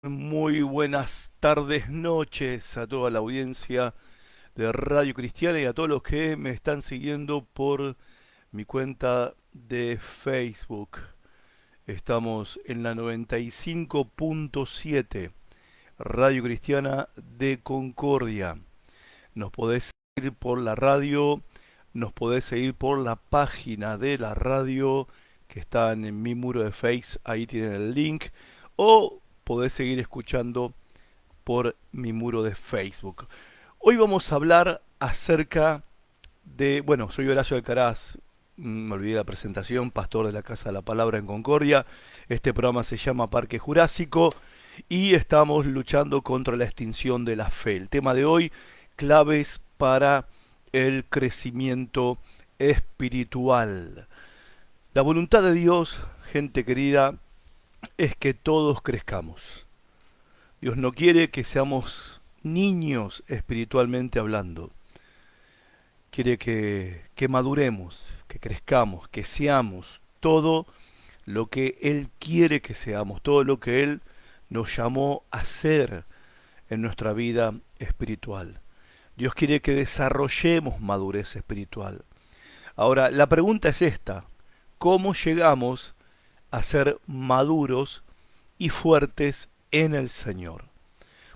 Muy buenas tardes, noches a toda la audiencia de Radio Cristiana y a todos los que me están siguiendo por mi cuenta de Facebook. Estamos en la 95.7 Radio Cristiana de Concordia. Nos podés seguir por la radio, nos podés seguir por la página de la radio que está en mi muro de Face, ahí tienen el link, o podés seguir escuchando por mi muro de Facebook. Hoy vamos a hablar acerca soy Horacio Alcaraz, me olvidé la presentación, pastor de la Casa de la Palabra en Concordia. Este programa se llama Parque Jurásico y estamos luchando contra la extinción de la fe. El tema de hoy, claves para el crecimiento espiritual. La voluntad de Dios, gente querida, es que todos crezcamos. Dios no quiere que seamos niños espiritualmente hablando. Quiere que maduremos, que crezcamos, que seamos todo lo que Él quiere que seamos, todo lo que Él nos llamó a ser en nuestra vida espiritual. Dios quiere que desarrollemos madurez espiritual. Ahora, la pregunta es esta: ¿cómo llegamos a ser maduros y fuertes en el Señor?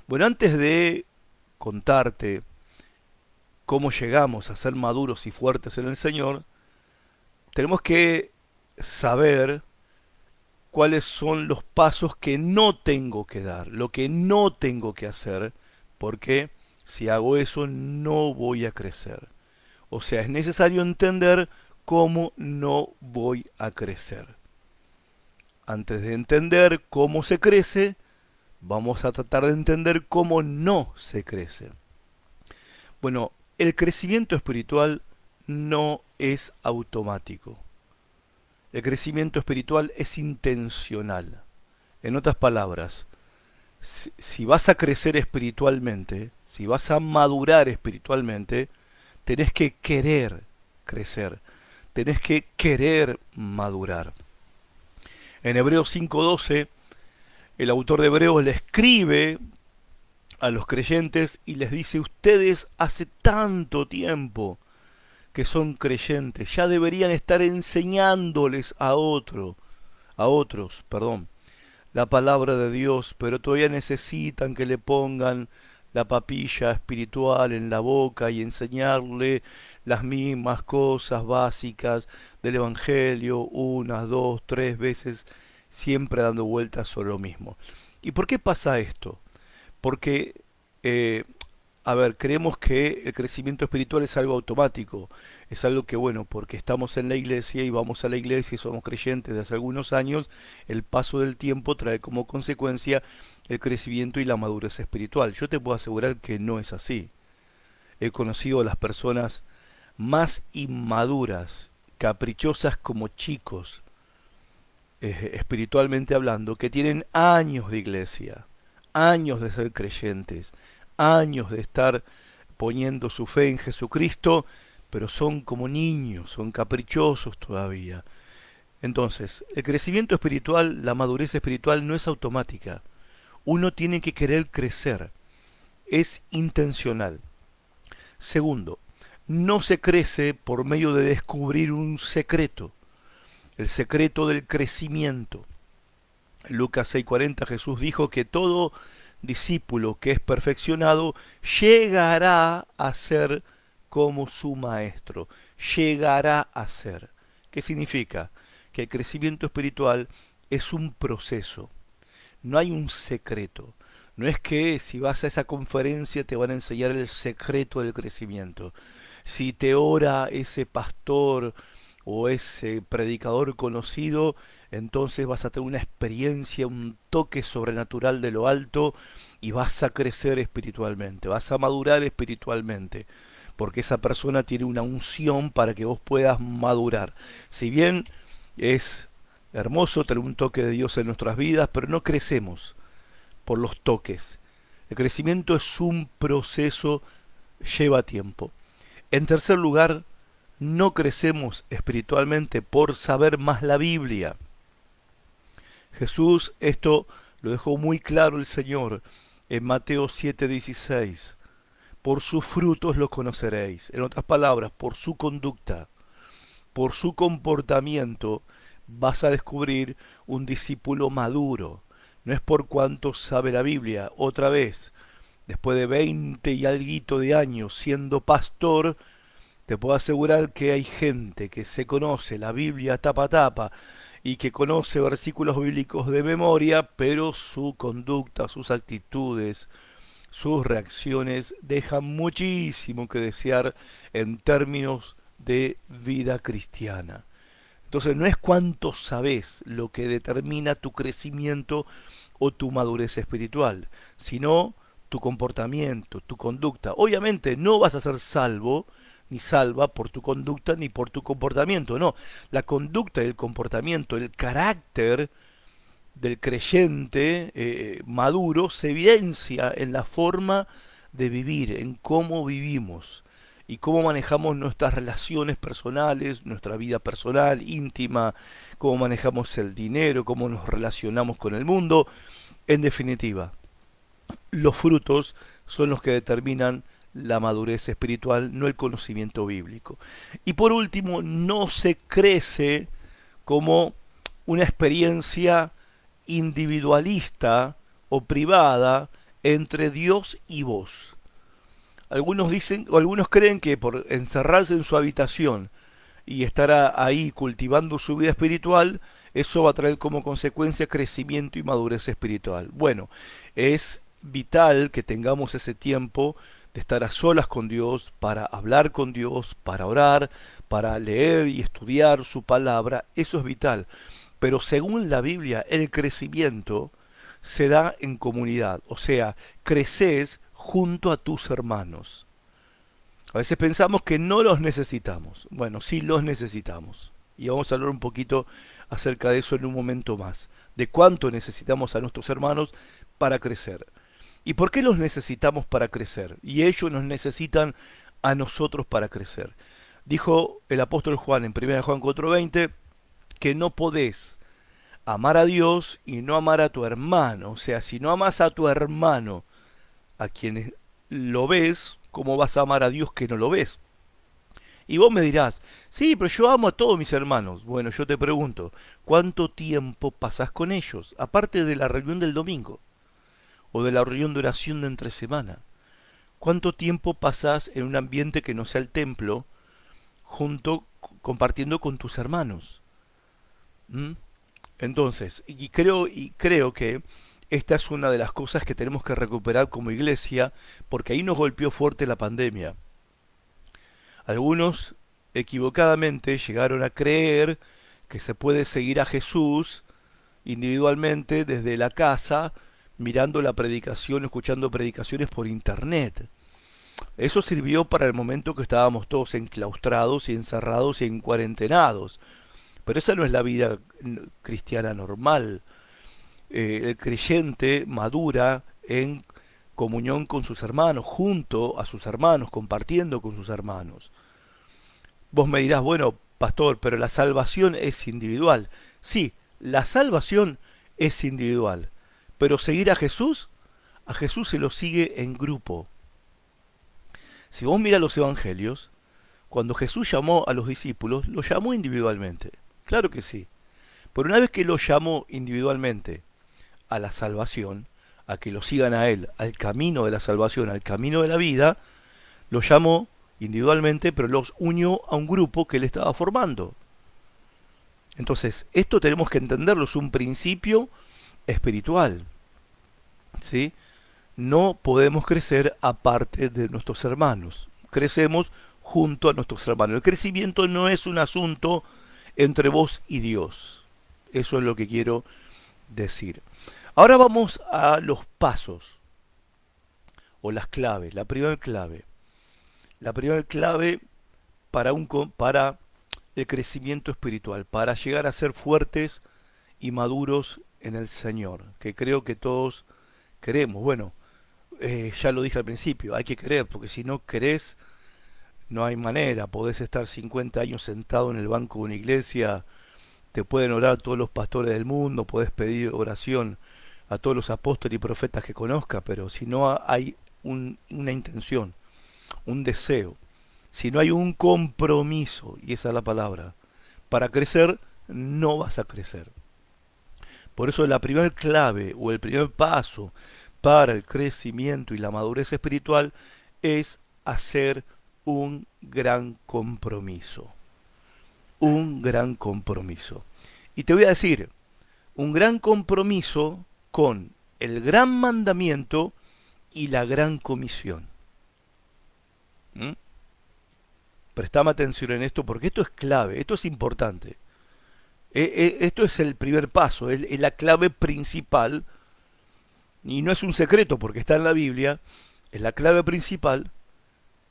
Bueno, antes de contarte cómo llegamos a ser maduros y fuertes en el Señor, tenemos que saber cuáles son los pasos que no tengo que dar, lo que no tengo que hacer, porque si hago eso no voy a crecer. O sea, es necesario entender cómo no voy a crecer. Antes de entender cómo se crece, vamos a tratar de entender cómo no se crece. Bueno, el crecimiento espiritual no es automático. El crecimiento espiritual es intencional. En otras palabras, si vas a crecer espiritualmente, si vas a madurar espiritualmente, tenés que querer crecer, tenés que querer madurar. En Hebreos 5:12, el autor de Hebreos le escribe a los creyentes y les dice: ustedes hace tanto tiempo que son creyentes, ya deberían estar enseñándoles a otros, la palabra de Dios, pero todavía necesitan que le pongan la papilla espiritual en la boca y enseñarle las mismas cosas básicas del Evangelio unas, dos, tres veces, siempre dando vueltas sobre lo mismo. ¿Y por qué pasa esto? Porque, eh, creemos que el crecimiento espiritual es algo automático, es algo que, bueno, porque estamos en la iglesia y vamos a la iglesia y somos creyentes de hace algunos años, el paso del tiempo trae como consecuencia el crecimiento y la madurez espiritual. Yo te puedo asegurar que no es así. He conocido a las personas más inmaduras, caprichosas como chicos, espiritualmente hablando, que tienen años de iglesia, años de ser creyentes, años de estar poniendo su fe en Jesucristo, pero son como niños, son caprichosos todavía. Entonces, el crecimiento espiritual, la madurez espiritual no es automática. Uno tiene que querer crecer, es intencional. Segundo, no se crece por medio de descubrir un secreto, el secreto del crecimiento. En Lucas 6:40 Jesús dijo que todo discípulo que es perfeccionado llegará a ser como su maestro, llegará a ser. ¿Qué significa? Que el crecimiento espiritual es un proceso, no hay un secreto. No es que si vas a esa conferencia te van a enseñar el secreto del crecimiento. Si te ora ese pastor o ese predicador conocido, entonces vas a tener una experiencia, un toque sobrenatural de lo alto y vas a crecer espiritualmente, vas a madurar espiritualmente, porque esa persona tiene una unción para que vos puedas madurar. Si bien es hermoso tener un toque de Dios en nuestras vidas, pero no crecemos por los toques. El crecimiento es un proceso, lleva tiempo. En tercer lugar, no crecemos espiritualmente por saber más la Biblia. Jesús esto Lo dejó muy claro el Señor en Mateo 7:16. Por sus frutos los conoceréis. En otras palabras, por su conducta, por su comportamiento, vas a descubrir un discípulo maduro. No es por cuanto sabe la Biblia. Otra vez, después de 20 y alguito de años siendo pastor, te puedo asegurar que hay gente que se conoce la Biblia tapa a tapa y que conoce versículos bíblicos de memoria, pero su conducta, sus actitudes, sus reacciones dejan muchísimo que desear en términos de vida cristiana. Entonces no es cuánto sabes lo que determina tu crecimiento o tu madurez espiritual, sino tu comportamiento, tu conducta. Obviamente no vas a ser salvo ni salva por tu conducta ni por tu comportamiento, no. La conducta y el comportamiento, el carácter del creyente maduro se evidencia en la forma de vivir, en cómo vivimos y cómo manejamos nuestras relaciones personales, nuestra vida personal, íntima, cómo manejamos el dinero, cómo nos relacionamos con el mundo. En definitiva, los frutos son los que determinan la madurez espiritual, no el conocimiento bíblico. Y por último, no se crece como una experiencia individualista o privada entre Dios y vos. Algunos dicen o algunos creen que por encerrarse en su habitación y estar ahí cultivando su vida espiritual, eso va a traer como consecuencia crecimiento y madurez espiritual. Bueno, es vital que tengamos ese tiempo de estar a solas con Dios, para hablar con Dios, para orar, para leer y estudiar su palabra. Eso es vital. Pero según la Biblia, el crecimiento se da en comunidad, o sea, creces junto a tus hermanos. A veces pensamos que no los necesitamos. Bueno, sí los necesitamos. Y vamos a hablar un poquito acerca de eso en un momento más, de cuánto necesitamos a nuestros hermanos para crecer. ¿Y por qué los necesitamos para crecer? Y ellos nos necesitan a nosotros para crecer. Dijo el apóstol Juan en 1 Juan 4:20 que no podés amar a Dios y no amar a tu hermano. O sea, si no amas a tu hermano, a quienes lo ves, ¿cómo vas a amar a Dios que no lo ves? Y vos me dirás, sí, pero yo amo a todos mis hermanos. Bueno, yo te pregunto, ¿cuánto tiempo pasás con ellos? Aparte de la reunión del domingo o de la reunión de oración de entre semana. ¿Cuánto tiempo pasás en un ambiente que no sea el templo, compartiendo con tus hermanos? ¿Mm? Entonces, y creo que esta es una de las cosas que tenemos que recuperar como iglesia, porque ahí nos golpeó fuerte la pandemia. Algunos equivocadamente llegaron a creer que se puede seguir a Jesús individualmente desde la casa, mirando la predicación, escuchando predicaciones por internet. Eso sirvió para el momento que estábamos todos enclaustrados y encerrados y encuarentenados. Pero esa no es la vida cristiana normal. El creyente madura en comunión con sus hermanos, junto a sus hermanos, compartiendo con sus hermanos. Vos me dirás, bueno, pastor, pero la salvación es individual. Sí, la salvación es individual. Pero seguir a Jesús se lo sigue en grupo. Si vos miras los evangelios, cuando Jesús llamó a los discípulos, los llamó individualmente. Claro que sí. Pero una vez que los llamó individualmente a la salvación, a que lo sigan a Él, al camino de la salvación, al camino de la vida, los llamó individualmente, pero los unió a un grupo que Él estaba formando. Entonces, esto tenemos que entenderlo, es un principio espiritual. ¿Sí? No podemos crecer aparte de nuestros hermanos. Crecemos junto a nuestros hermanos. El crecimiento no es un asunto entre vos y Dios. Eso es lo que quiero decir. Ahora vamos a los pasos o las claves. La primera clave. La primera clave para el crecimiento espiritual, para llegar a ser fuertes y maduros en el Señor, que creo que todos queremos. Bueno, ya lo dije al principio, hay que querer, porque si no querés, no hay manera. Podés estar 50 años sentado en el banco de una iglesia, te pueden orar todos los pastores del mundo, podés pedir oración a todos los apóstoles y profetas que conozca, pero si no hay una intención, un deseo, si no hay un compromiso, y esa es la palabra, para crecer, no vas a crecer. Por eso la primera clave o el primer paso para el crecimiento y la madurez espiritual es hacer un gran compromiso. Un gran compromiso. Y te voy a decir, un gran compromiso con el gran mandamiento y la gran comisión. ¿Mm? Prestame atención en esto porque esto es clave, esto es importante. Esto es el primer paso, es la clave principal, y no es un secreto porque está en la Biblia, es la clave principal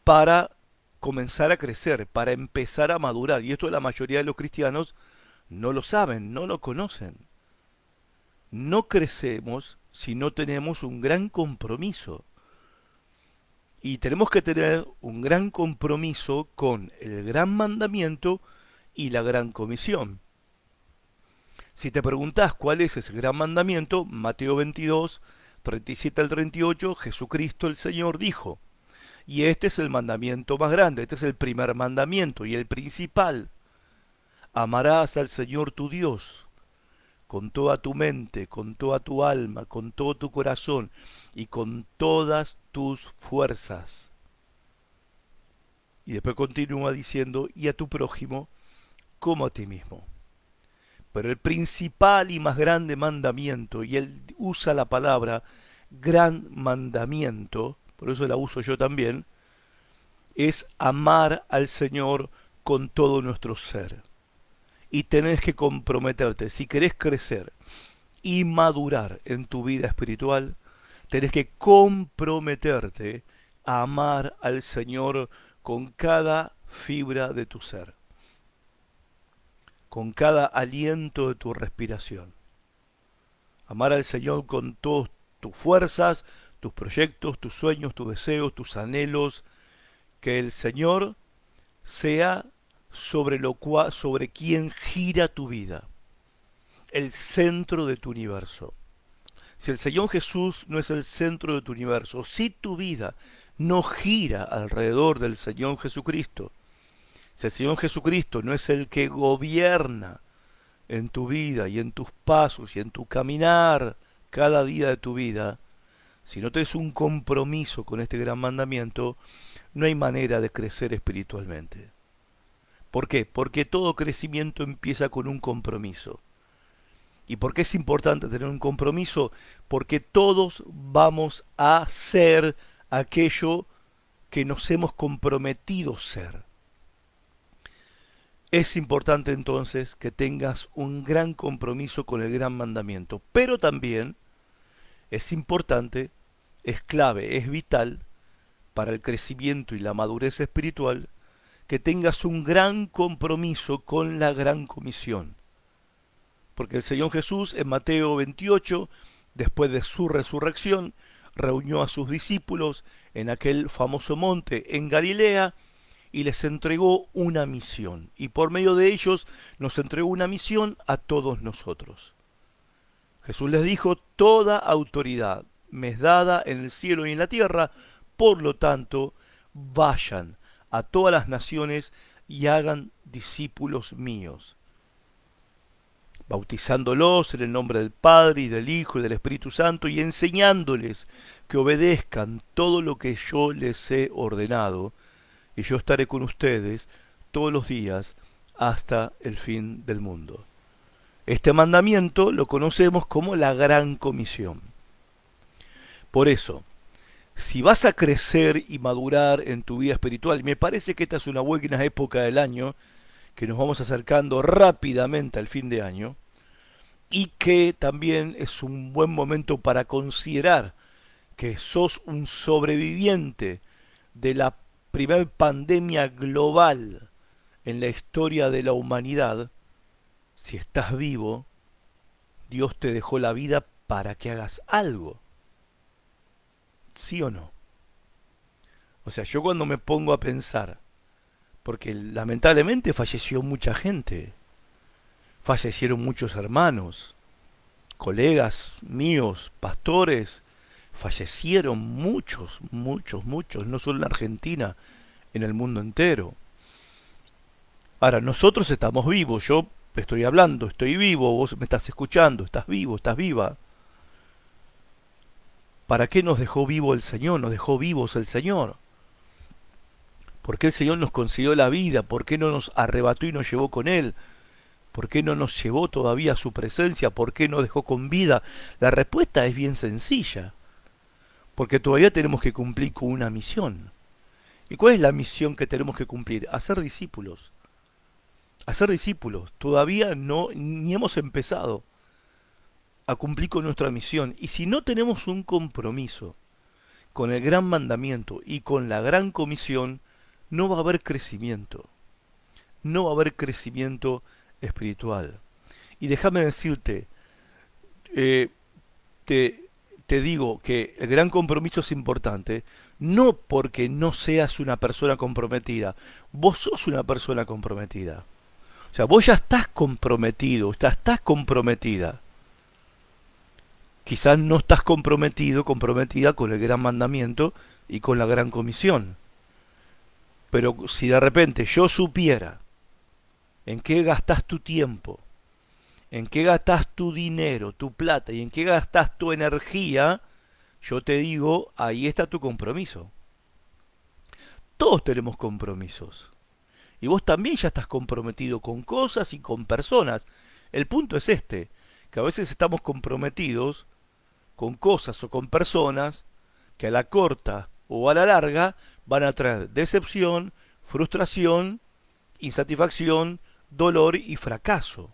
para comenzar a crecer, para empezar a madurar. Y esto la mayoría de los cristianos no lo saben, no lo conocen. No crecemos si no tenemos un gran compromiso. Y tenemos que tener un gran compromiso con el gran mandamiento y la gran comisión. Si te preguntas cuál es ese gran mandamiento, Mateo 22, 37 al 38, Jesucristo el Señor dijo, y este es el mandamiento más grande, este es el primer mandamiento y el principal. Amarás al Señor tu Dios con toda tu mente, con toda tu alma, con todo tu corazón y con todas tus fuerzas. Y después continúa diciendo, y a tu prójimo como a ti mismo. Pero el principal y más grande mandamiento, y él usa la palabra gran mandamiento, por eso la uso yo también, es amar al Señor con todo nuestro ser. Y tenés que comprometerte, si querés crecer y madurar en tu vida espiritual, tenés que comprometerte a amar al Señor con cada fibra de tu ser, con cada aliento de tu respiración. Amar al Señor con todas tus fuerzas, tus proyectos, tus sueños, tus deseos, tus anhelos, que el Señor sea sobre quien gira tu vida, el centro de tu universo. Si el Señor Jesús no es el centro de tu universo, si tu vida no gira alrededor del Señor Jesucristo, si el Señor Jesucristo no es el que gobierna en tu vida y en tus pasos y en tu caminar cada día de tu vida, si no tienes un compromiso con este gran mandamiento, no hay manera de crecer espiritualmente. ¿Por qué? Porque todo crecimiento empieza con un compromiso. ¿Y por qué es importante tener un compromiso? Porque todos vamos a ser aquello que nos hemos comprometido ser. Es importante entonces que tengas un gran compromiso con el gran mandamiento, pero también es importante, es clave, es vital para el crecimiento y la madurez espiritual que tengas un gran compromiso con la gran comisión. Porque el Señor Jesús en Mateo 28, después de su resurrección, reunió a sus discípulos en aquel famoso monte en Galilea y les entregó una misión. Y por medio de ellos nos entregó una misión a todos nosotros. Jesús les dijo, toda autoridad me es dada en el cielo y en la tierra, por lo tanto, vayan a todas las naciones y hagan discípulos míos, bautizándolos en el nombre del Padre y del Hijo y del Espíritu Santo y enseñándoles que obedezcan todo lo que yo les he ordenado, y yo estaré con ustedes todos los días hasta el fin del mundo. Este mandamiento lo conocemos como la Gran Comisión. Por eso, si vas a crecer y madurar en tu vida espiritual, y me parece que esta es una buena época del año, que nos vamos acercando rápidamente al fin de año, y que también es un buen momento para considerar que sos un sobreviviente de la primer pandemia global en la historia de la humanidad. Si estás vivo, Dios te dejó la vida para que hagas algo. ¿Sí o no? O sea, yo cuando me pongo a pensar, porque lamentablemente falleció mucha gente, fallecieron muchos hermanos, colegas míos, pastores, fallecieron muchos, muchos, muchos, no solo en Argentina, en el mundo entero. Ahora, nosotros estamos vivos, yo estoy hablando, estoy vivo, vos me estás escuchando, estás vivo, estás viva. ¿Para qué nos dejó vivo el Señor? Nos dejó vivos el Señor. ¿Por qué el Señor nos concedió la vida? ¿Por qué no nos arrebató y nos llevó con Él? ¿Por qué no nos llevó todavía a su presencia? ¿Por qué nos dejó con vida? La respuesta es bien sencilla. Porque todavía tenemos que cumplir con una misión. ¿Y cuál es la misión que tenemos que cumplir? Hacer discípulos. Hacer discípulos. Todavía no, ni hemos empezado a cumplir con nuestra misión. Y si no tenemos un compromiso con el gran mandamiento y con la gran comisión, no va a haber crecimiento. No va a haber crecimiento espiritual. Y déjame decirte, eh, te, te digo que el gran compromiso es importante, no porque no seas una persona comprometida, vos sos una persona comprometida. O sea, vos ya estás comprometido, estás comprometida. Quizás no estás comprometido, comprometida con el gran mandamiento y con la gran comisión. Pero si de repente yo supiera en qué gastas tu tiempo, en qué gastas tu dinero, tu plata y en qué gastas tu energía, yo te digo, ahí está tu compromiso. Todos tenemos compromisos. Y vos también ya estás comprometido con cosas y con personas. El punto es este, que a veces estamos comprometidos con cosas o con personas que a la corta o a la larga van a traer decepción, frustración, insatisfacción, dolor y fracaso.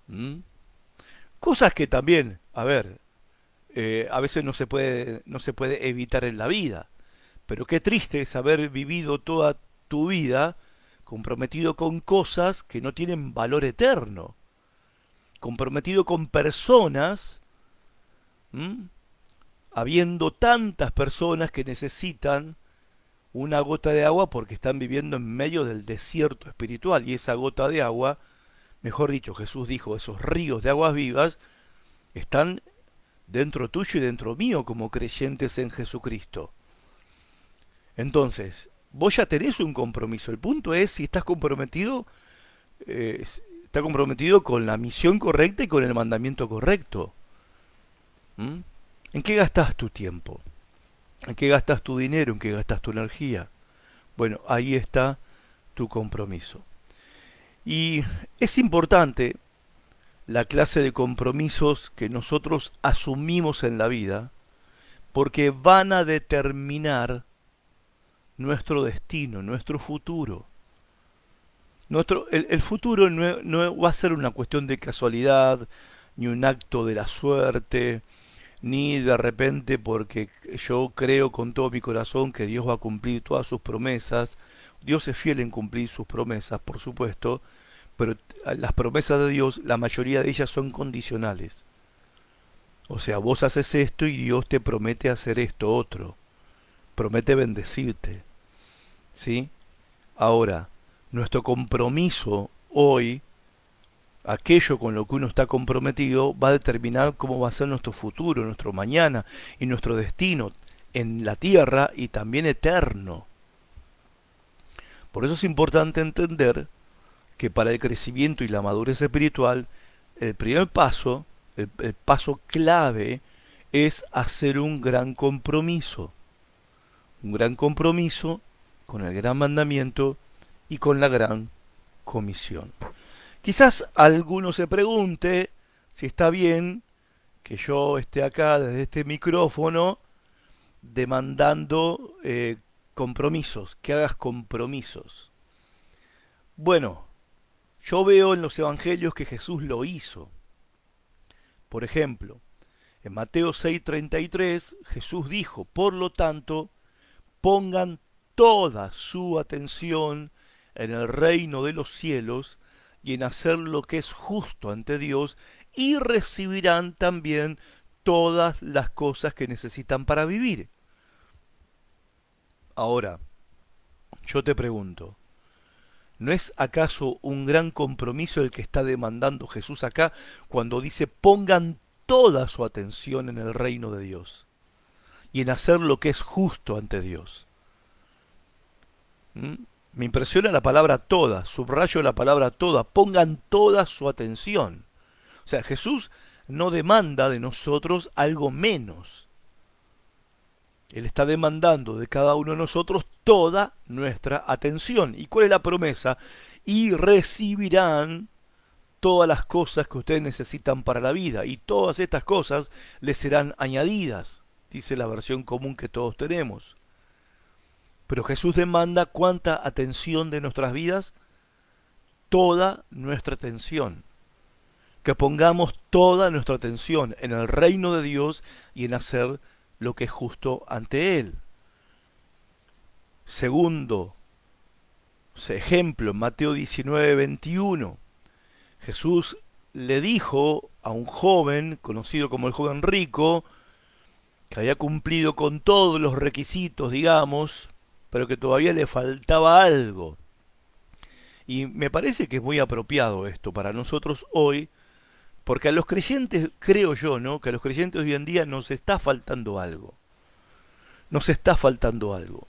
¿Mm? Cosas que también, a ver, a veces no se puede evitar en la vida. Pero qué triste es haber vivido toda tu vida comprometido con cosas que no tienen valor eterno, comprometido con personas, ¿m? Habiendo tantas personas que necesitan una gota de agua porque están viviendo en medio del desierto espiritual y esa gota de agua, mejor dicho, Jesús dijo, esos ríos de aguas vivas están dentro tuyo y dentro mío como creyentes en Jesucristo. Entonces, vos ya tenés un compromiso. El punto es si estás comprometido, está comprometido con la misión correcta y con el mandamiento correcto. ¿Mm? ¿En qué gastas tu tiempo? ¿En qué gastas tu dinero? ¿En qué gastas tu energía? Bueno, ahí está tu compromiso. Y es importante la clase de compromisos que nosotros asumimos en la vida porque van a determinar nuestro destino, nuestro futuro. El futuro no va a ser una cuestión de casualidad, ni un acto de la suerte, ni de repente porque yo creo con todo mi corazón que Dios va a cumplir todas sus promesas. Dios es fiel en cumplir sus promesas, por supuesto, pero las promesas de Dios, la mayoría de ellas son condicionales. O sea, vos haces esto y Dios te promete hacer esto otro. Promete bendecirte. ¿Sí? Ahora, nuestro compromiso hoy, aquello con lo que uno está comprometido, va a determinar cómo va a ser nuestro futuro, nuestro mañana y nuestro destino en la tierra y también eterno. Por eso es importante entender que para el crecimiento y la madurez espiritual, el primer paso, el paso clave, es hacer un gran compromiso con el gran mandamiento y con la gran comisión. Quizás alguno se pregunte si está bien que yo esté acá desde este micrófono demandando compromisos, que hagas compromisos. Bueno, yo veo en los evangelios que Jesús lo hizo. Por ejemplo, en Mateo 6:33 Jesús dijo, por lo tanto, pongan toda su atención en el reino de los cielos y en hacer lo que es justo ante Dios y recibirán también todas las cosas que necesitan para vivir. Ahora, yo te pregunto, ¿No es acaso un gran compromiso el que está demandando Jesús acá cuando dice pongan toda su atención en el reino de Dios y en hacer lo que es justo ante Dios? ¿Mm? Me impresiona la palabra toda, subrayo la palabra toda, pongan toda su atención. O sea, Jesús no demanda de nosotros algo menos. Él está demandando de cada uno de nosotros toda nuestra atención. ¿Y cuál es la promesa? Y recibirán todas las cosas que ustedes necesitan para la vida. Y todas estas cosas les serán añadidas, dice la versión común que todos tenemos. Pero Jesús demanda cuánta atención de nuestras vidas, toda nuestra atención. Que pongamos toda nuestra atención en el reino de Dios y en hacer lo que es justo ante Él. Segundo ejemplo, en Mateo 19:21, Jesús le dijo a un joven, conocido como el joven rico, que había cumplido con todos los requisitos, digamos, pero que todavía le faltaba algo. Y me parece que es muy apropiado esto para nosotros hoy, porque a los creyentes, creo yo, ¿no? Que a los creyentes hoy en día nos está faltando algo. Nos está faltando algo.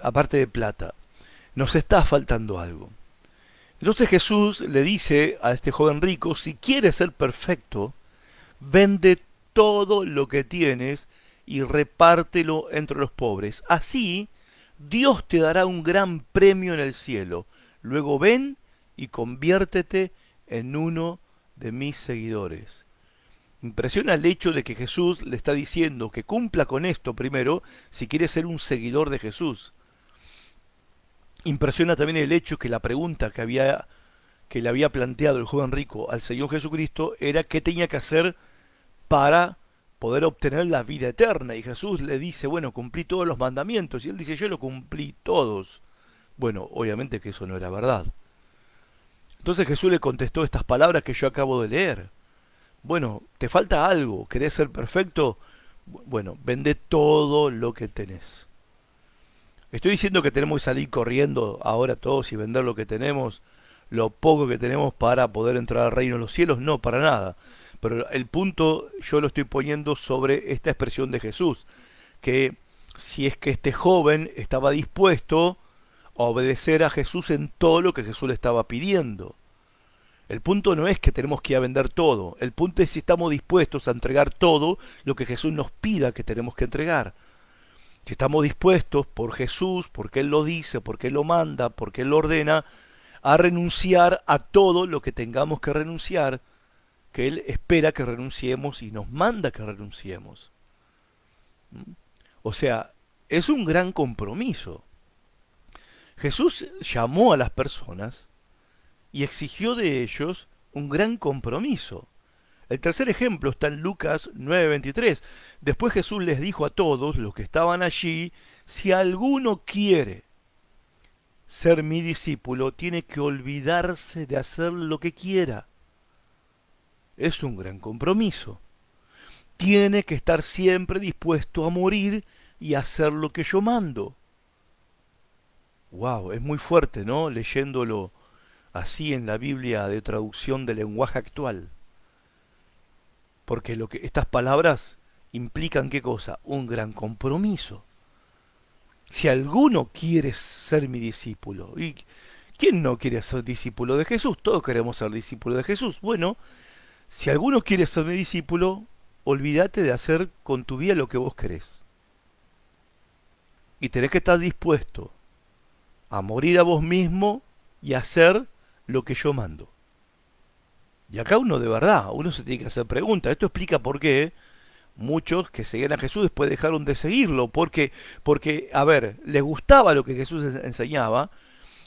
Aparte de plata, nos está faltando algo. Entonces Jesús le dice a este joven rico, si quieres ser perfecto, vende todo lo que tienes y repártelo entre los pobres. Así, Dios te dará un gran premio en el cielo. Luego ven y conviértete en uno de mis seguidores. Impresiona el hecho de que Jesús le está diciendo que cumpla con esto primero si quiere ser un seguidor de Jesús. Impresiona también el hecho que la pregunta que le había planteado el joven rico al Señor Jesucristo era qué tenía que hacer para poder obtener la vida eterna. Y Jesús le dice, bueno, cumplí todos los mandamientos. Y él dice, yo lo cumplí todos. Bueno, obviamente que eso no era verdad. Entonces Jesús le contestó estas palabras que yo acabo de leer. Bueno, ¿te falta algo? ¿Querés ser perfecto? Bueno, vende todo lo que tenés. ¿Estoy diciendo que tenemos que salir corriendo ahora todos y vender lo que tenemos, lo poco que tenemos para poder entrar al reino de los cielos? No, para nada. Pero el punto yo lo estoy poniendo sobre esta expresión de Jesús, que si es que este joven estaba dispuesto a obedecer a Jesús en todo lo que Jesús le estaba pidiendo. El punto no es que tenemos que ir a vender todo, el punto es si estamos dispuestos a entregar todo lo que Jesús nos pida que tenemos que entregar. Si estamos dispuestos por Jesús, porque Él lo dice, porque Él lo manda, porque Él lo ordena, a renunciar a todo lo que tengamos que renunciar, que Él espera que renunciemos y nos manda que renunciemos. O sea, es un gran compromiso. Jesús llamó a las personas y exigió de ellos un gran compromiso. El tercer ejemplo está en Lucas 9:23. Después Jesús les dijo a todos los que estaban allí, si alguno quiere ser mi discípulo, tiene que olvidarse de hacer lo que quiera. Es un gran compromiso. Tiene que estar siempre dispuesto a morir y hacer lo que yo mando. Wow, es muy fuerte, ¿no? Leyéndolo así en la Biblia de traducción del lenguaje actual. Porque estas palabras implican ¿qué cosa? Un gran compromiso. Si alguno quiere ser mi discípulo, ¿y quién no quiere ser discípulo de Jesús? Todos queremos ser discípulos de Jesús. Bueno, si alguno quiere ser mi discípulo, olvídate de hacer con tu vida lo que vos querés. Y tenés que estar dispuesto a morir a vos mismo y hacer lo que yo mando. Y acá uno de verdad, uno se tiene que hacer preguntas. Esto explica por qué muchos que seguían a Jesús después dejaron de seguirlo. Porque, a ver, les gustaba lo que Jesús enseñaba,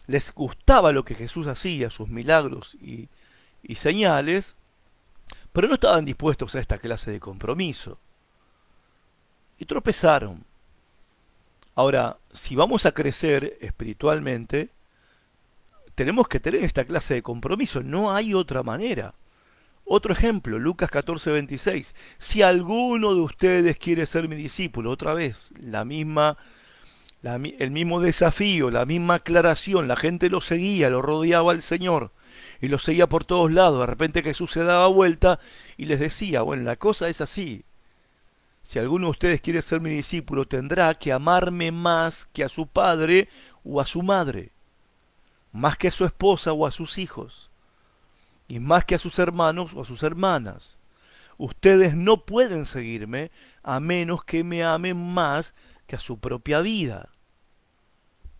les gustaba lo que Jesús hacía, sus milagros y señales, pero no estaban dispuestos a esta clase de compromiso. Y tropezaron. Ahora, si vamos a crecer espiritualmente, tenemos que tener esta clase de compromiso, no hay otra manera. Otro ejemplo, Lucas 14:26. Si alguno de ustedes quiere ser mi discípulo, otra vez, la misma El mismo desafío, la misma aclaración, la gente lo seguía, lo rodeaba al Señor y lo seguía por todos lados. De repente Jesús se daba vuelta y les decía, bueno, la cosa es así. Si alguno de ustedes quiere ser mi discípulo, tendrá que amarme más que a su padre o a su madre, más que a su esposa o a sus hijos, y más que a sus hermanos o a sus hermanas. Ustedes no pueden seguirme a menos que me amen más que a su propia vida.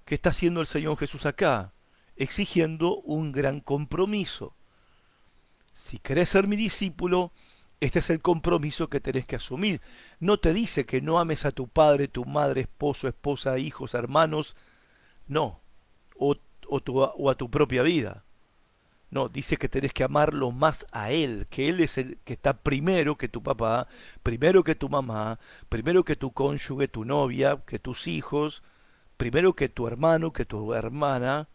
¿Qué está haciendo el Señor Jesús acá? Exigiendo un gran compromiso. Si querés ser mi discípulo, este es el compromiso que tenés que asumir. No te dice que no ames a tu padre, tu madre, esposo, esposa, hijos, hermanos, no, o a tu propia vida. No, dice que tenés que amarlo más a Él, que Él es el que está primero que tu papá, primero que tu mamá, primero que tu cónyuge, tu novia, que tus hijos, primero que tu hermano, que tu hermana.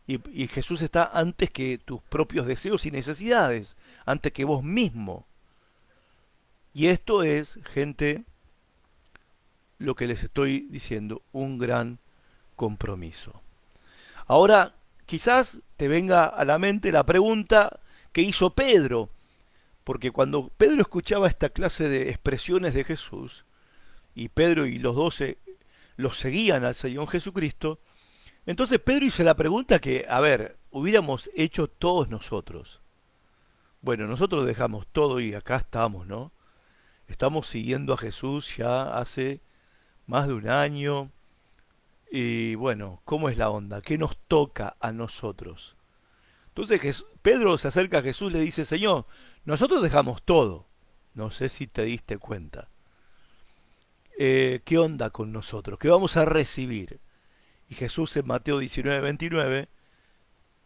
Y Jesús está antes que tus propios deseos y necesidades, antes que vos mismo. Y esto es, gente, lo que les estoy diciendo, un gran compromiso. Ahora, quizás te venga a la mente la pregunta que hizo Pedro, porque cuando Pedro escuchaba esta clase de expresiones de Jesús, y Pedro y los 12 los seguían al Señor Jesucristo, entonces Pedro hizo la pregunta que, a ver, hubiéramos hecho todos nosotros. Bueno, nosotros dejamos todo y acá estamos, ¿no? Estamos siguiendo a Jesús ya hace más de un año. Y bueno, ¿cómo es la onda? ¿Qué nos toca a nosotros? Entonces Pedro se acerca a Jesús y le dice, Señor, nosotros dejamos todo. No sé si te diste cuenta. ¿Qué onda con nosotros? ¿Qué vamos a recibir? Y Jesús en Mateo 19:29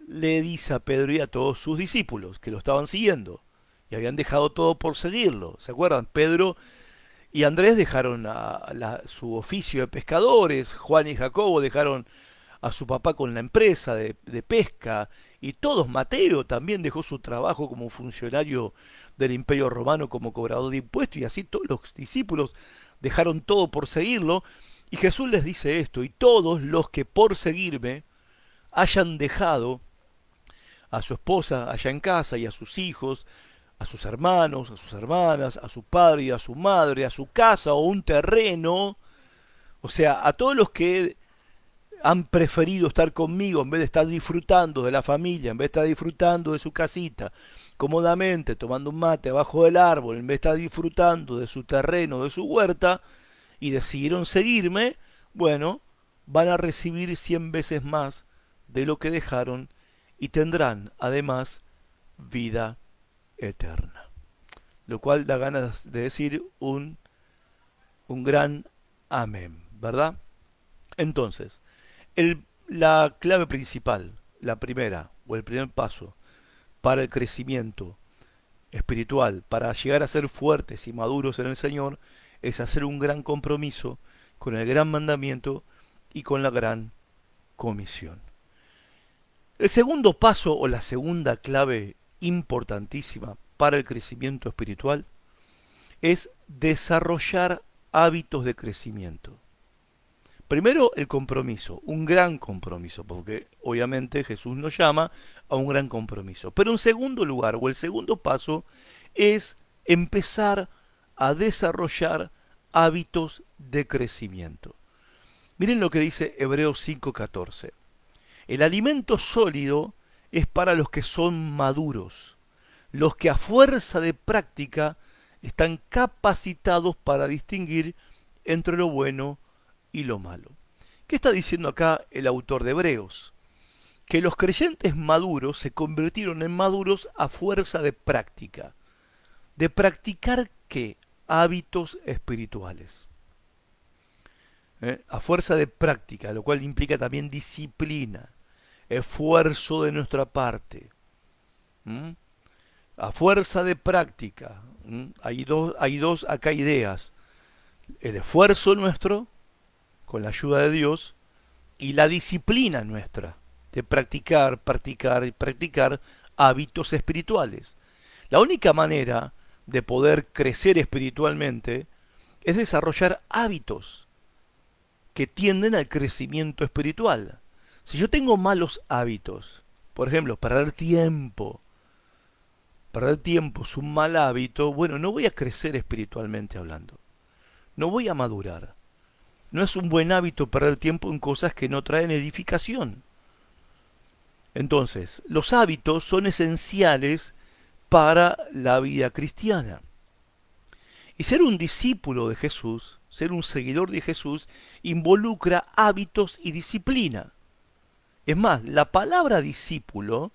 le dice a Pedro y a todos sus discípulos que lo estaban siguiendo y habían dejado todo por seguirlo. ¿Se acuerdan? Pedro y Andrés dejaron su oficio de pescadores, Juan y Jacobo dejaron a su papá con la empresa de pesca, y todos, Mateo también dejó su trabajo como funcionario del Imperio Romano como cobrador de impuestos, y así todos los discípulos dejaron todo por seguirlo, y Jesús les dice esto, y todos los que por seguirme hayan dejado a su esposa allá en casa y a sus hijos, a sus hermanos, a sus hermanas, a su padre y a su madre, a su casa o un terreno, o sea, a todos los que han preferido estar conmigo en vez de estar disfrutando de la familia, en vez de estar disfrutando de su casita, cómodamente, tomando un mate abajo del árbol, en vez de estar disfrutando de su terreno, de su huerta, y decidieron seguirme, bueno, van a recibir 100 veces más de lo que dejaron y tendrán, además, vida eterna. Lo cual da ganas de decir un gran amén, ¿verdad? Entonces, la clave principal, la primera, o el primer paso para el crecimiento espiritual, para llegar a ser fuertes y maduros en el Señor, es hacer un gran compromiso con el gran mandamiento y con la gran comisión. El segundo paso o la segunda clave importantísima para el crecimiento espiritual es desarrollar hábitos de crecimiento. Primero el compromiso, un gran compromiso, porque obviamente Jesús nos llama a un gran compromiso. Pero en segundo lugar, o el segundo paso, es empezar a desarrollar hábitos de crecimiento. Miren lo que dice Hebreos 5:14. El alimento sólido es para los que son maduros, los que a fuerza de práctica están capacitados para distinguir entre lo bueno y lo malo. ¿Qué está diciendo acá el autor de Hebreos? Que los creyentes maduros se convirtieron en maduros a fuerza de práctica. ¿De practicar qué? Hábitos espirituales. A fuerza de práctica, lo cual implica también disciplina, esfuerzo de nuestra parte. ¿Mm? A fuerza de práctica. Hay dos acá ideas. El esfuerzo nuestro, con la ayuda de Dios, y la disciplina nuestra, de practicar, practicar y practicar hábitos espirituales. La única manera de poder crecer espiritualmente es desarrollar hábitos que tienden al crecimiento espiritual. Si yo tengo malos hábitos, por ejemplo, perder tiempo es un mal hábito, bueno, no voy a crecer espiritualmente hablando, no voy a madurar. No es un buen hábito perder tiempo en cosas que no traen edificación. Entonces, los hábitos son esenciales para la vida cristiana. Y ser un discípulo de Jesús, ser un seguidor de Jesús, involucra hábitos y disciplina. Es más, la palabra discípulo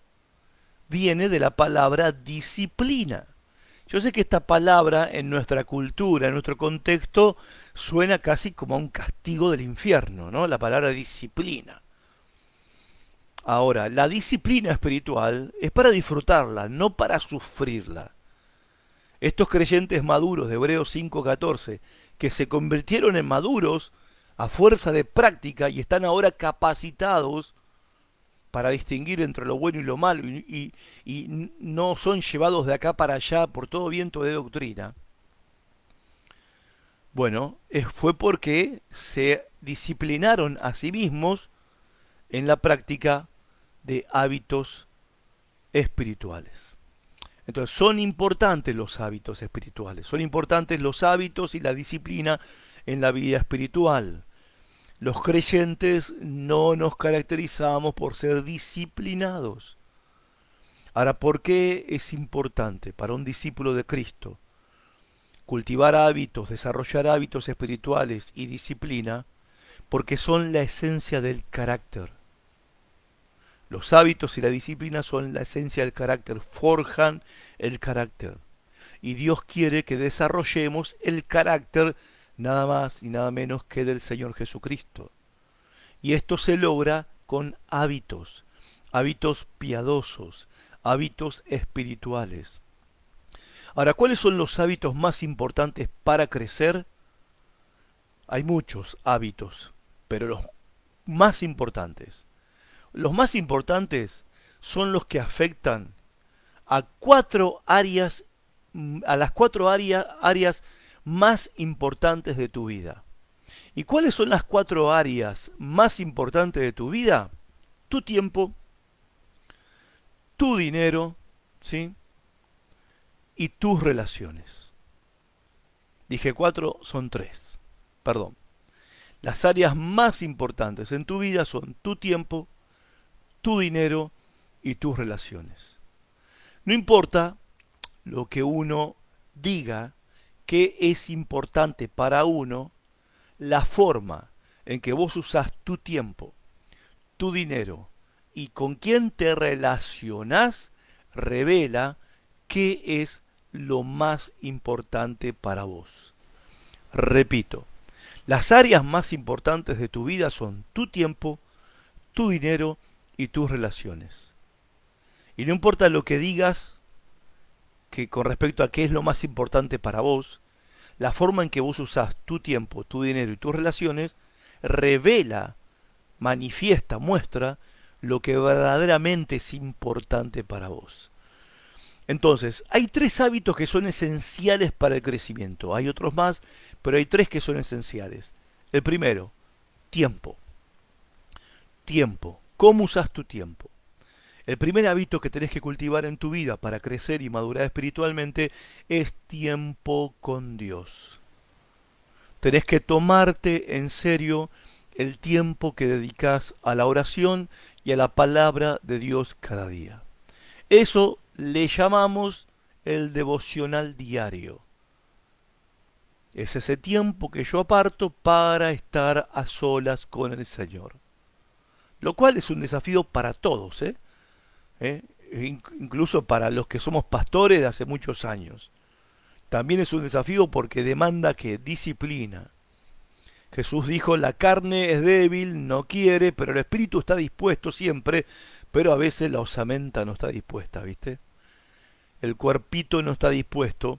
viene de la palabra disciplina. Yo sé que esta palabra en nuestra cultura, en nuestro contexto, suena casi como a un castigo del infierno, ¿no? La palabra disciplina. Ahora, la disciplina espiritual es para disfrutarla, no para sufrirla. Estos creyentes maduros de Hebreos 5:14, que se convirtieron en maduros a fuerza de práctica y están ahora capacitados para distinguir entre lo bueno y lo malo y no son llevados de acá para allá por todo viento de doctrina. Bueno, fue porque se disciplinaron a sí mismos en la práctica de hábitos espirituales. Entonces son importantes los hábitos espirituales, son importantes los hábitos y la disciplina en la vida espiritual. Los creyentes no nos caracterizamos por ser disciplinados. Ahora, ¿por qué es importante para un discípulo de Cristo cultivar hábitos, desarrollar hábitos espirituales y disciplina? Porque son la esencia del carácter. Los hábitos y la disciplina son la esencia del carácter, forjan el carácter. Y Dios quiere que desarrollemos el carácter nada más y nada menos que del Señor Jesucristo. Y esto se logra con hábitos, hábitos piadosos, hábitos espirituales. Ahora, ¿cuáles son los hábitos más importantes para crecer? Hay muchos hábitos, pero más importantes. Los más importantes son los que afectan a las cuatro áreas más importantes de tu vida. ¿Y cuáles son las cuatro áreas más importantes de tu vida? Tu tiempo, tu dinero, ¿sí? Y tus relaciones. Dije cuatro, son tres. Perdón. Las áreas más importantes en tu vida son tu tiempo, tu dinero y tus relaciones. No importa lo que uno diga que es importante para uno, la forma en que vos usás tu tiempo, tu dinero y con quién te relacionás revela qué es lo más importante para vos. Repito, las áreas más importantes de tu vida son tu tiempo, tu dinero y tus relaciones. Y no importa lo que digas que con respecto a qué es lo más importante para vos, la forma en que vos usás tu tiempo, tu dinero y tus relaciones revela, manifiesta, muestra lo que verdaderamente es importante para vos. Entonces, hay tres hábitos que son esenciales para el crecimiento. Hay otros más, pero hay tres que son esenciales. El primero, tiempo. Tiempo. ¿Cómo usas tu tiempo? El primer hábito que tenés que cultivar en tu vida para crecer y madurar espiritualmente es tiempo con Dios. Tenés que tomarte en serio el tiempo que dedicas a la oración y a la palabra de Dios cada día. Eso le llamamos el devocional diario. Es ese tiempo que yo aparto para estar a solas con el Señor. Lo cual es un desafío para todos, ¿eh? Incluso para los que somos pastores de hace muchos años. También es un desafío porque demanda que disciplina. Jesús dijo, la carne es débil, no quiere, pero el espíritu está dispuesto siempre, pero a veces la osamenta no está dispuesta, ¿viste? El cuerpito no está dispuesto,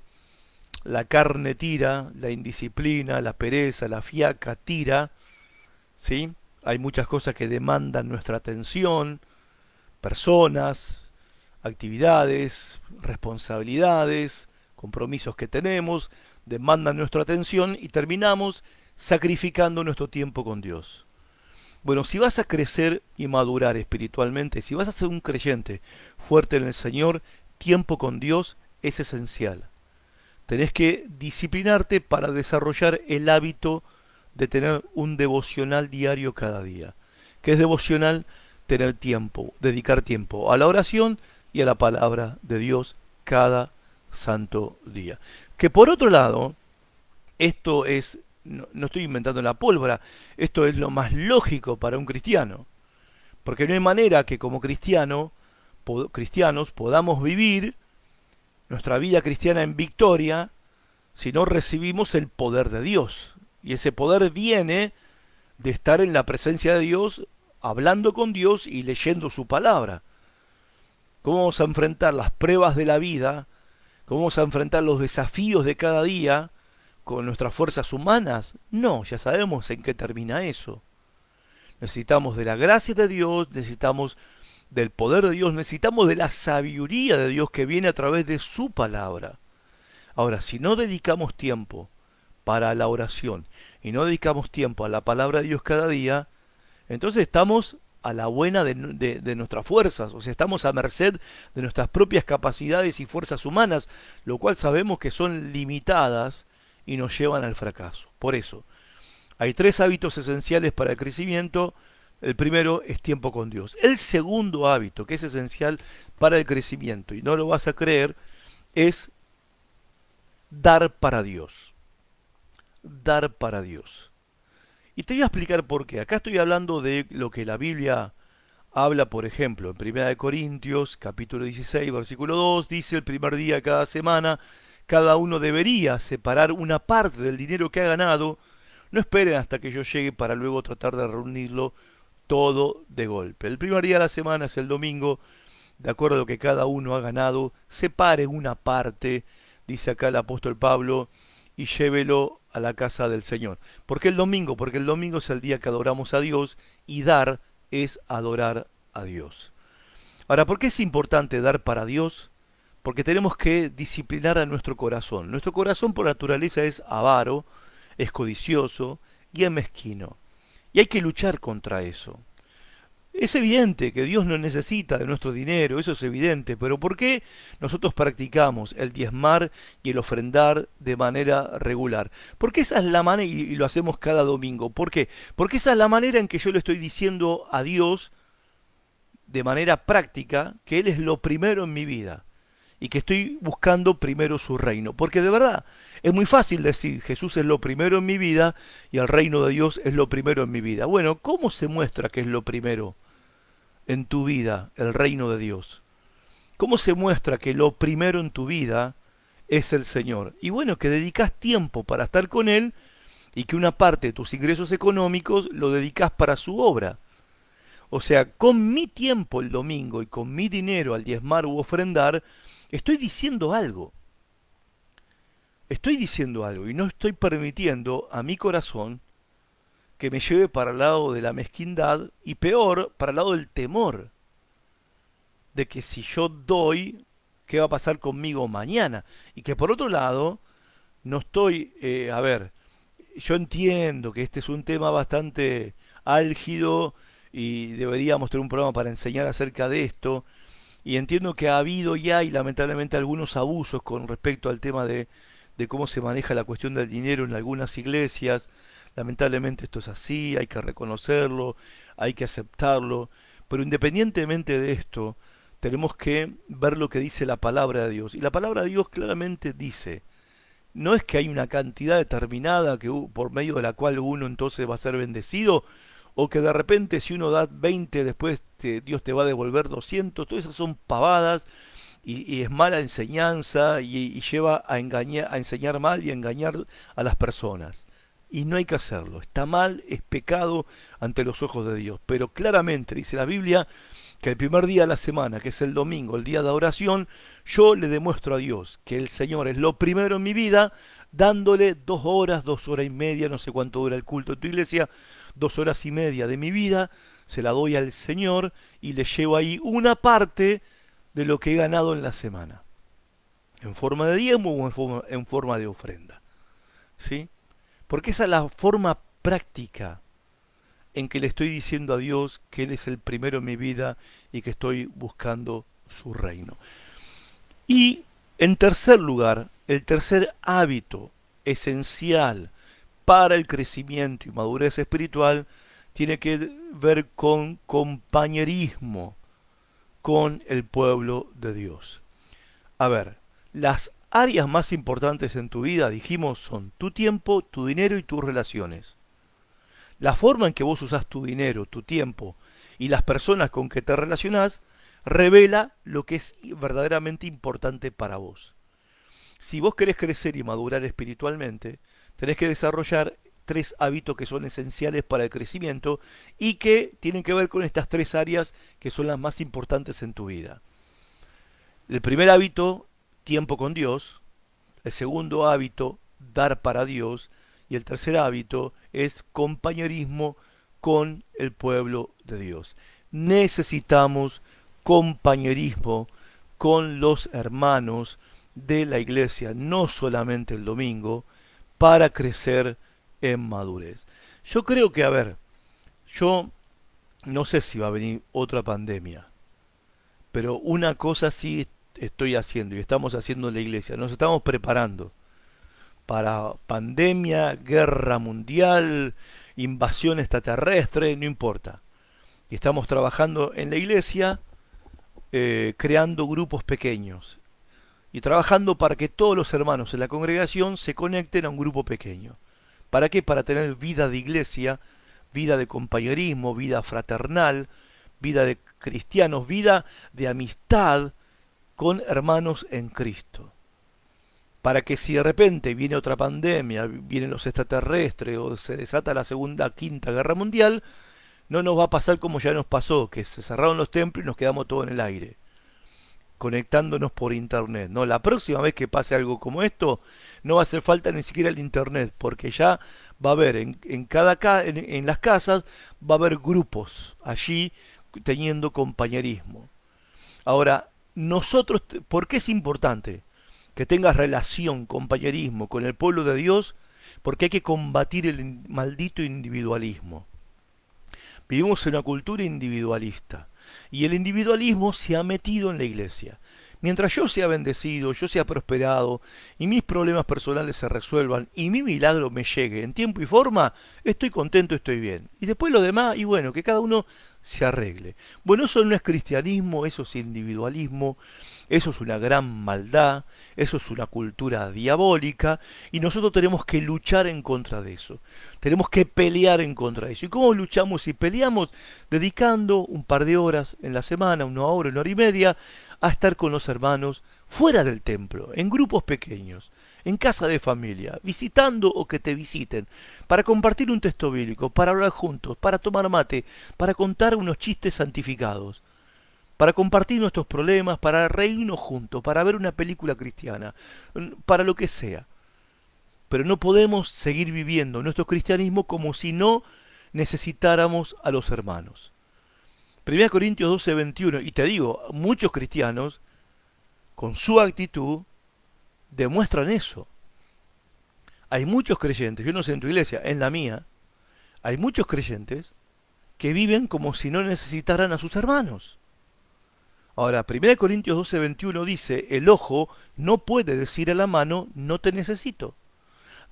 la carne tira, la indisciplina, la pereza, la fiaca tira, ¿sí? Hay muchas cosas que demandan nuestra atención, personas, actividades, responsabilidades, compromisos que tenemos, demandan nuestra atención y terminamos sacrificando nuestro tiempo con Dios. Bueno, si vas a crecer y madurar espiritualmente, si vas a ser un creyente fuerte en el Señor, tiempo con Dios es esencial. Tenés que disciplinarte para desarrollar el hábito de tener un devocional diario cada día. ¿Qué es devocional? Tener tiempo, dedicar tiempo a la oración y a la palabra de Dios cada santo día. Que por otro lado, esto es, no estoy inventando la pólvora, esto es lo más lógico para un cristiano. Porque no hay manera que como cristianos podamos vivir nuestra vida cristiana en victoria si no recibimos el poder de Dios. Y ese poder viene de estar en la presencia de Dios, hablando con Dios y leyendo su palabra. ¿Cómo vamos a enfrentar las pruebas de la vida? ¿Cómo vamos a enfrentar los desafíos de cada día con nuestras fuerzas humanas? No, ya sabemos en qué termina eso. Necesitamos de la gracia de Dios, necesitamos del poder de Dios, necesitamos de la sabiduría de Dios que viene a través de su palabra. Ahora, si no dedicamos tiempo para la oración y no dedicamos tiempo a la palabra de Dios cada día, entonces estamos a la buena de nuestras fuerzas, o sea, estamos a merced de nuestras propias capacidades y fuerzas humanas, lo cual sabemos que son limitadas y nos llevan al fracaso. Por eso, hay tres hábitos esenciales para el crecimiento. El primero es tiempo con Dios. El segundo hábito, que es esencial para el crecimiento, y no lo vas a creer, es dar para Dios. Dar para Dios. Y te voy a explicar por qué. Acá estoy hablando de lo que la Biblia habla, por ejemplo, en 1 Corintios, capítulo 16, versículo 2, dice: el primer día de cada semana, cada uno debería separar una parte del dinero que ha ganado. No esperen hasta que yo llegue para luego tratar de reunirlo todo de golpe. El primer día de la semana es el domingo, de acuerdo a lo que cada uno ha ganado, separe una parte, dice acá el apóstol Pablo, y llévelo a la casa del Señor. ¿Por qué el domingo? Porque el domingo es el día que adoramos a Dios y dar es adorar a Dios. Ahora, ¿por qué es importante dar para Dios? Porque tenemos que disciplinar a nuestro corazón. Nuestro corazón por naturaleza es avaro, es codicioso y es mezquino. Y hay que luchar contra eso. Es evidente que Dios no necesita de nuestro dinero, eso es evidente, pero ¿por qué nosotros practicamos el diezmar y el ofrendar de manera regular? Porque esa es la manera, y lo hacemos cada domingo. ¿Por qué? Porque esa es la manera en que yo le estoy diciendo a Dios de manera práctica que Él es lo primero en mi vida y que estoy buscando primero su reino. Porque de verdad, es muy fácil decir Jesús es lo primero en mi vida y el reino de Dios es lo primero en mi vida. Bueno, ¿cómo se muestra que es lo primero en tu vida el reino de Dios? ¿Cómo se muestra que lo primero en tu vida es el Señor? Y bueno, que dedicas tiempo para estar con Él y que una parte de tus ingresos económicos lo dedicas para su obra. O sea, con mi tiempo el domingo y con mi dinero al diezmar u ofrendar, estoy diciendo algo. Estoy diciendo algo y no estoy permitiendo a mi corazón que me lleve para el lado de la mezquindad y peor, para el lado del temor de que si yo doy, ¿qué va a pasar conmigo mañana? Y que por otro lado, no estoy, a ver, yo entiendo que este es un tema bastante álgido y deberíamos tener un programa para enseñar acerca de esto. Y entiendo que ha habido y hay lamentablemente algunos abusos con respecto al tema de cómo se maneja la cuestión del dinero en algunas iglesias. Lamentablemente esto es así, hay que reconocerlo, hay que aceptarlo. Pero independientemente de esto, tenemos que ver lo que dice la palabra de Dios. Y la palabra de Dios claramente dice, no es que hay una cantidad determinada que por medio de la cual uno entonces va a ser bendecido, o que de repente si uno da 20 después Dios te va a devolver 200. Todas esas son pavadas y es mala enseñanza y lleva a engañar, a enseñar mal y a engañar a las personas. Y no hay que hacerlo, está mal, es pecado ante los ojos de Dios. Pero claramente dice la Biblia que el primer día de la semana, que es el domingo, el día de oración, yo le demuestro a Dios que el Señor es lo primero en mi vida, dándole 2 horas, 2 horas y media, no sé cuánto dura el culto de tu iglesia, 2 horas y media de mi vida, se la doy al Señor y le llevo ahí una parte de lo que he ganado en la semana, en forma de diezmo o en forma de ofrenda. ¿Sí? Porque esa es la forma práctica en que le estoy diciendo a Dios que Él es el primero en mi vida y que estoy buscando su reino. Y en tercer lugar, el tercer hábito esencial para el crecimiento y madurez espiritual tiene que ver con compañerismo con el pueblo de Dios. A ver, las áreas más importantes en tu vida, dijimos, son tu tiempo, tu dinero y tus relaciones. La forma en que vos usás tu dinero, tu tiempo y las personas con que te relacionás revela lo que es verdaderamente importante para vos. Si vos querés crecer y madurar espiritualmente, tenés que desarrollar tres hábitos que son esenciales para el crecimiento y que tienen que ver con estas tres áreas que son las más importantes en tu vida. El primer hábito, tiempo con Dios. El segundo hábito, dar para Dios. Y el tercer hábito es compañerismo con el pueblo de Dios. Necesitamos compañerismo con los hermanos de la iglesia, no solamente el domingo, para crecer en madurez. Yo creo que, a ver, yo no sé si va a venir otra pandemia, pero una cosa sí estoy haciendo y estamos haciendo en la iglesia, nos estamos preparando para pandemia, guerra mundial, invasión extraterrestre, no importa. Y estamos trabajando en la iglesia, creando grupos pequeños y trabajando para que todos los hermanos en la congregación se conecten a un grupo pequeño. ¿Para qué? Para tener vida de iglesia, vida de compañerismo, vida fraternal, vida de cristianos, vida de amistad con hermanos en Cristo. Para que si de repente viene otra pandemia, vienen los extraterrestres o se desata la segunda, quinta guerra mundial, no nos va a pasar como ya nos pasó, que se cerraron los templos y nos quedamos todos en el aire, conectándonos por internet. No, la próxima vez que pase algo como esto, no va a hacer falta ni siquiera el internet, porque ya va a haber en las casas va a haber grupos allí teniendo compañerismo. Ahora, nosotros, ¿por qué es importante que tengas relación, compañerismo con el pueblo de Dios? Porque hay que combatir el maldito individualismo. Vivimos en una cultura individualista y el individualismo se ha metido en la iglesia. Mientras yo sea bendecido, yo sea prosperado y mis problemas personales se resuelvan y mi milagro me llegue en tiempo y forma, estoy contento, estoy bien. Y después lo demás, y bueno, que cada uno se arregle. Bueno, eso no es cristianismo, eso es individualismo, eso es una gran maldad, eso es una cultura diabólica y nosotros tenemos que luchar en contra de eso. Tenemos que pelear en contra de eso. ¿Y cómo luchamos y peleamos? Dedicando un par de horas en la semana, una hora y media, a estar con los hermanos fuera del templo, en grupos pequeños, en casa de familia, visitando o que te visiten, para compartir un texto bíblico, para hablar juntos, para tomar mate, para contar unos chistes santificados, para compartir nuestros problemas, para reírnos juntos, para ver una película cristiana, para lo que sea. Pero no podemos seguir viviendo nuestro cristianismo como si no necesitáramos a los hermanos. 1 Corintios 12, 21, y te digo, muchos cristianos, con su actitud, demuestran eso. Hay muchos creyentes, yo no sé en tu iglesia, en la mía, hay muchos creyentes que viven como si no necesitaran a sus hermanos. Ahora, 1 Corintios 12, 21 dice, el ojo no puede decir a la mano, no te necesito,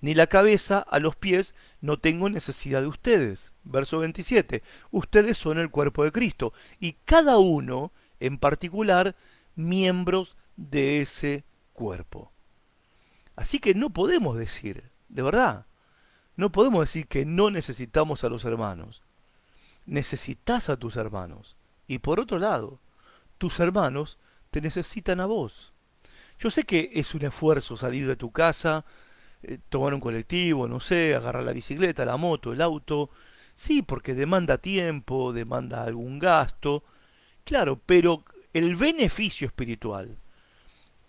ni la cabeza a los pies, no tengo necesidad de ustedes. Verso 27, ustedes son el cuerpo de Cristo, y cada uno, en particular, miembros de ese cuerpo. Así que no podemos decir, de verdad, no podemos decir que no necesitamos a los hermanos. Necesitas a tus hermanos. Y por otro lado, tus hermanos te necesitan a vos. Yo sé que es un esfuerzo salir de tu casa, tomar un colectivo, no sé, agarrar la bicicleta, la moto, el auto. Sí, porque demanda tiempo, demanda algún gasto. Claro, pero el beneficio espiritual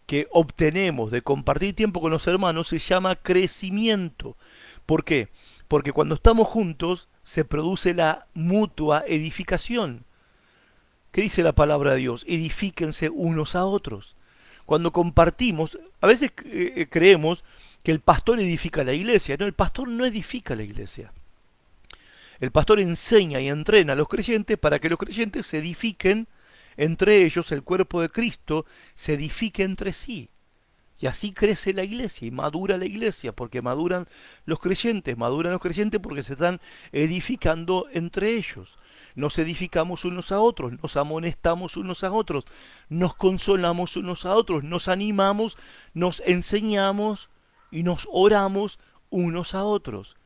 que obtenemos de compartir tiempo con los hermanos se llama crecimiento. ¿Por qué? Porque cuando estamos juntos se produce la mutua edificación. ¿Qué dice la palabra de Dios? Edifíquense unos a otros. Cuando compartimos, a veces creemos que el pastor edifica la iglesia. No, el pastor no edifica la iglesia. El pastor enseña y entrena a los creyentes para que los creyentes se edifiquen entre ellos, el cuerpo de Cristo se edifique entre sí. Y así crece la iglesia y madura la iglesia, porque maduran los creyentes porque se están edificando entre ellos. Nos edificamos unos a otros, nos amonestamos unos a otros, nos consolamos unos a otros, nos animamos, nos enseñamos y nos oramos unos a otros.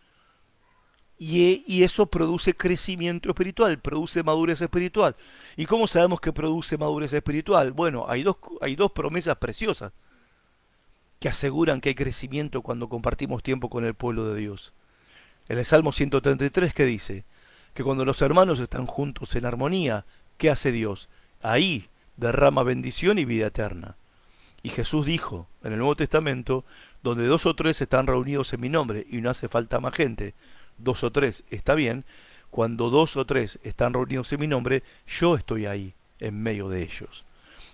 Y eso produce crecimiento espiritual, produce madurez espiritual. ¿Y cómo sabemos que produce madurez espiritual? Bueno, hay dos promesas preciosas que aseguran que hay crecimiento cuando compartimos tiempo con el pueblo de Dios. En el Salmo 133 que dice que cuando los hermanos están juntos en armonía, ¿qué hace Dios? Ahí derrama bendición y vida eterna. Y Jesús dijo en el Nuevo Testamento, donde dos o tres están reunidos en mi nombre y no hace falta más gente, dos o tres está bien, cuando dos o tres están reunidos en mi nombre, yo estoy ahí, en medio de ellos.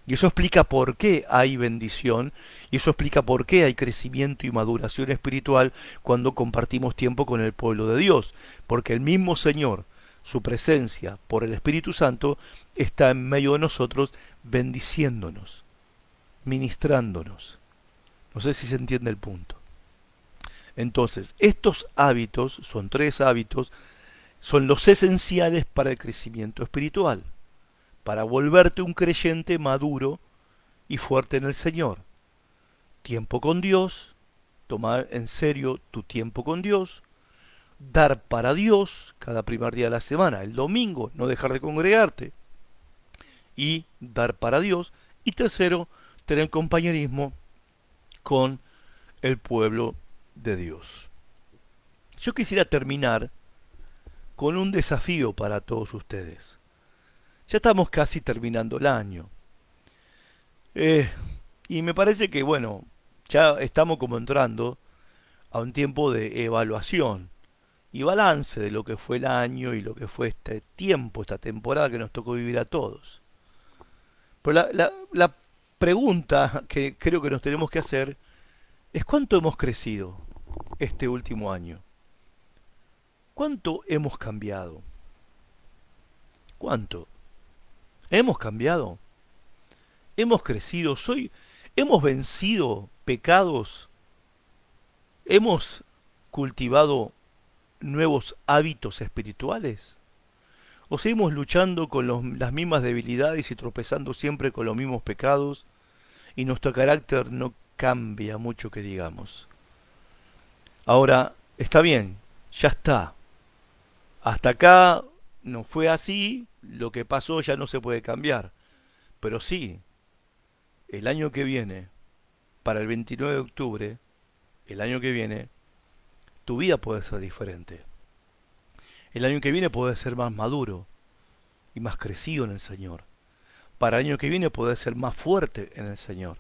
Y eso explica por qué hay bendición, y eso explica por qué hay crecimiento y maduración espiritual cuando compartimos tiempo con el pueblo de Dios. Porque el mismo Señor, su presencia por el Espíritu Santo, está en medio de nosotros bendiciéndonos, ministrándonos. No sé si se entiende el punto. Entonces, estos hábitos, son tres hábitos, son los esenciales para el crecimiento espiritual, para volverte un creyente maduro y fuerte en el Señor. Tiempo con Dios, tomar en serio tu tiempo con Dios, dar para Dios cada primer día de la semana, el domingo, no dejar de congregarte, y dar para Dios. Y tercero, tener compañerismo con el pueblo de Dios. Yo quisiera terminar con un desafío para todos ustedes. Ya estamos casi terminando el año. Y me parece que, bueno, ya estamos como entrando a un tiempo de evaluación y balance de lo que fue el año y lo que fue este tiempo, esta temporada que nos tocó vivir a todos. Pero la pregunta que creo que nos tenemos que hacer es cuánto hemos crecido este último año. ¿Cuánto hemos cambiado? ¿Cuánto? ¿Hemos cambiado? ¿Hemos crecido? ¿Hemos vencido pecados? ¿Hemos cultivado nuevos hábitos espirituales? ¿O seguimos luchando con las mismas debilidades y tropezando siempre con los mismos pecados y nuestro carácter no cambia mucho que digamos? Ahora, está bien, ya está. Hasta acá no fue así, lo que pasó ya no se puede cambiar. Pero sí, el año que viene, para el 29 de octubre, el año que viene, tu vida puede ser diferente. El año que viene puede ser más maduro y más crecido en el Señor. Para el año que viene puede ser más fuerte en el Señor.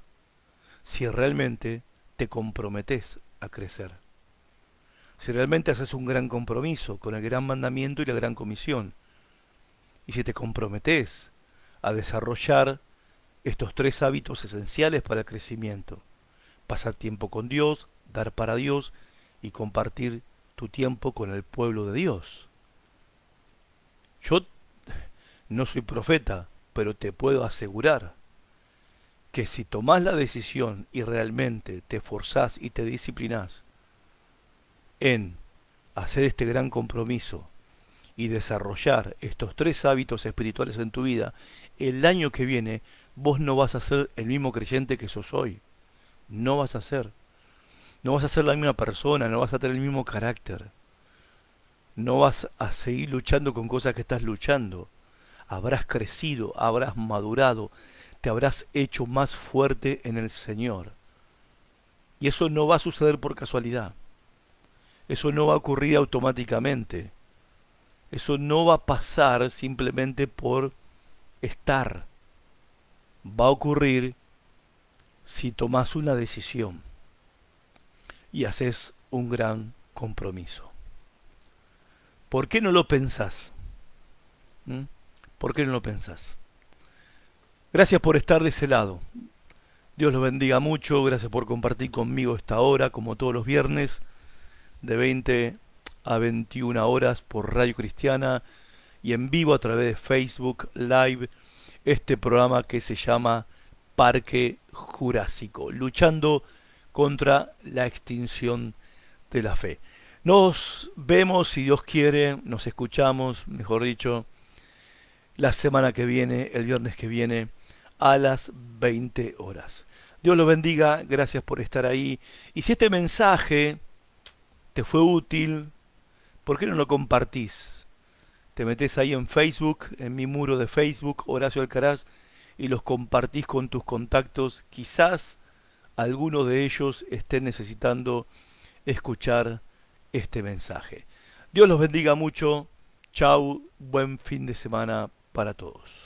Si realmente te comprometes a crecer. Si realmente haces un gran compromiso con el gran mandamiento y la gran comisión. Y si te comprometes a desarrollar estos tres hábitos esenciales para el crecimiento. Pasar tiempo con Dios, dar para Dios y compartir tu tiempo con el pueblo de Dios. Yo no soy profeta, pero te puedo asegurar que si tomás la decisión y realmente te esforzás y te disciplinás en hacer este gran compromiso y desarrollar estos tres hábitos espirituales en tu vida, el año que viene vos no vas a ser el mismo creyente que sos hoy. No vas a ser. No vas a ser la misma persona, no vas a tener el mismo carácter. No vas a seguir luchando con cosas que estás luchando. Habrás crecido, habrás madurado, te habrás hecho más fuerte en el Señor. Y eso no va a suceder por casualidad. Eso no va a ocurrir automáticamente. Eso no va a pasar simplemente por estar. Va a ocurrir si tomás una decisión y haces un gran compromiso. ¿Por qué no lo pensás? ¿Mm? ¿Por qué no lo pensás? Gracias por estar de ese lado. Dios los bendiga mucho, gracias por compartir conmigo esta hora, como todos los viernes, de 20 a 21 horas por Radio Cristiana y en vivo a través de Facebook Live, este programa que se llama Parque Jurásico, luchando contra la extinción de la fe. Nos vemos, si Dios quiere, nos escuchamos, mejor dicho, la semana que viene, el viernes que viene, a las 20 horas. Dios los bendiga, gracias por estar ahí. Y si este mensaje te fue útil, ¿por qué no lo compartís? Te metés ahí en Facebook, en mi muro de Facebook, Horacio Alcaraz, y los compartís con tus contactos. Quizás alguno de ellos esté necesitando escuchar este mensaje. Dios los bendiga mucho. Chau, buen fin de semana para todos.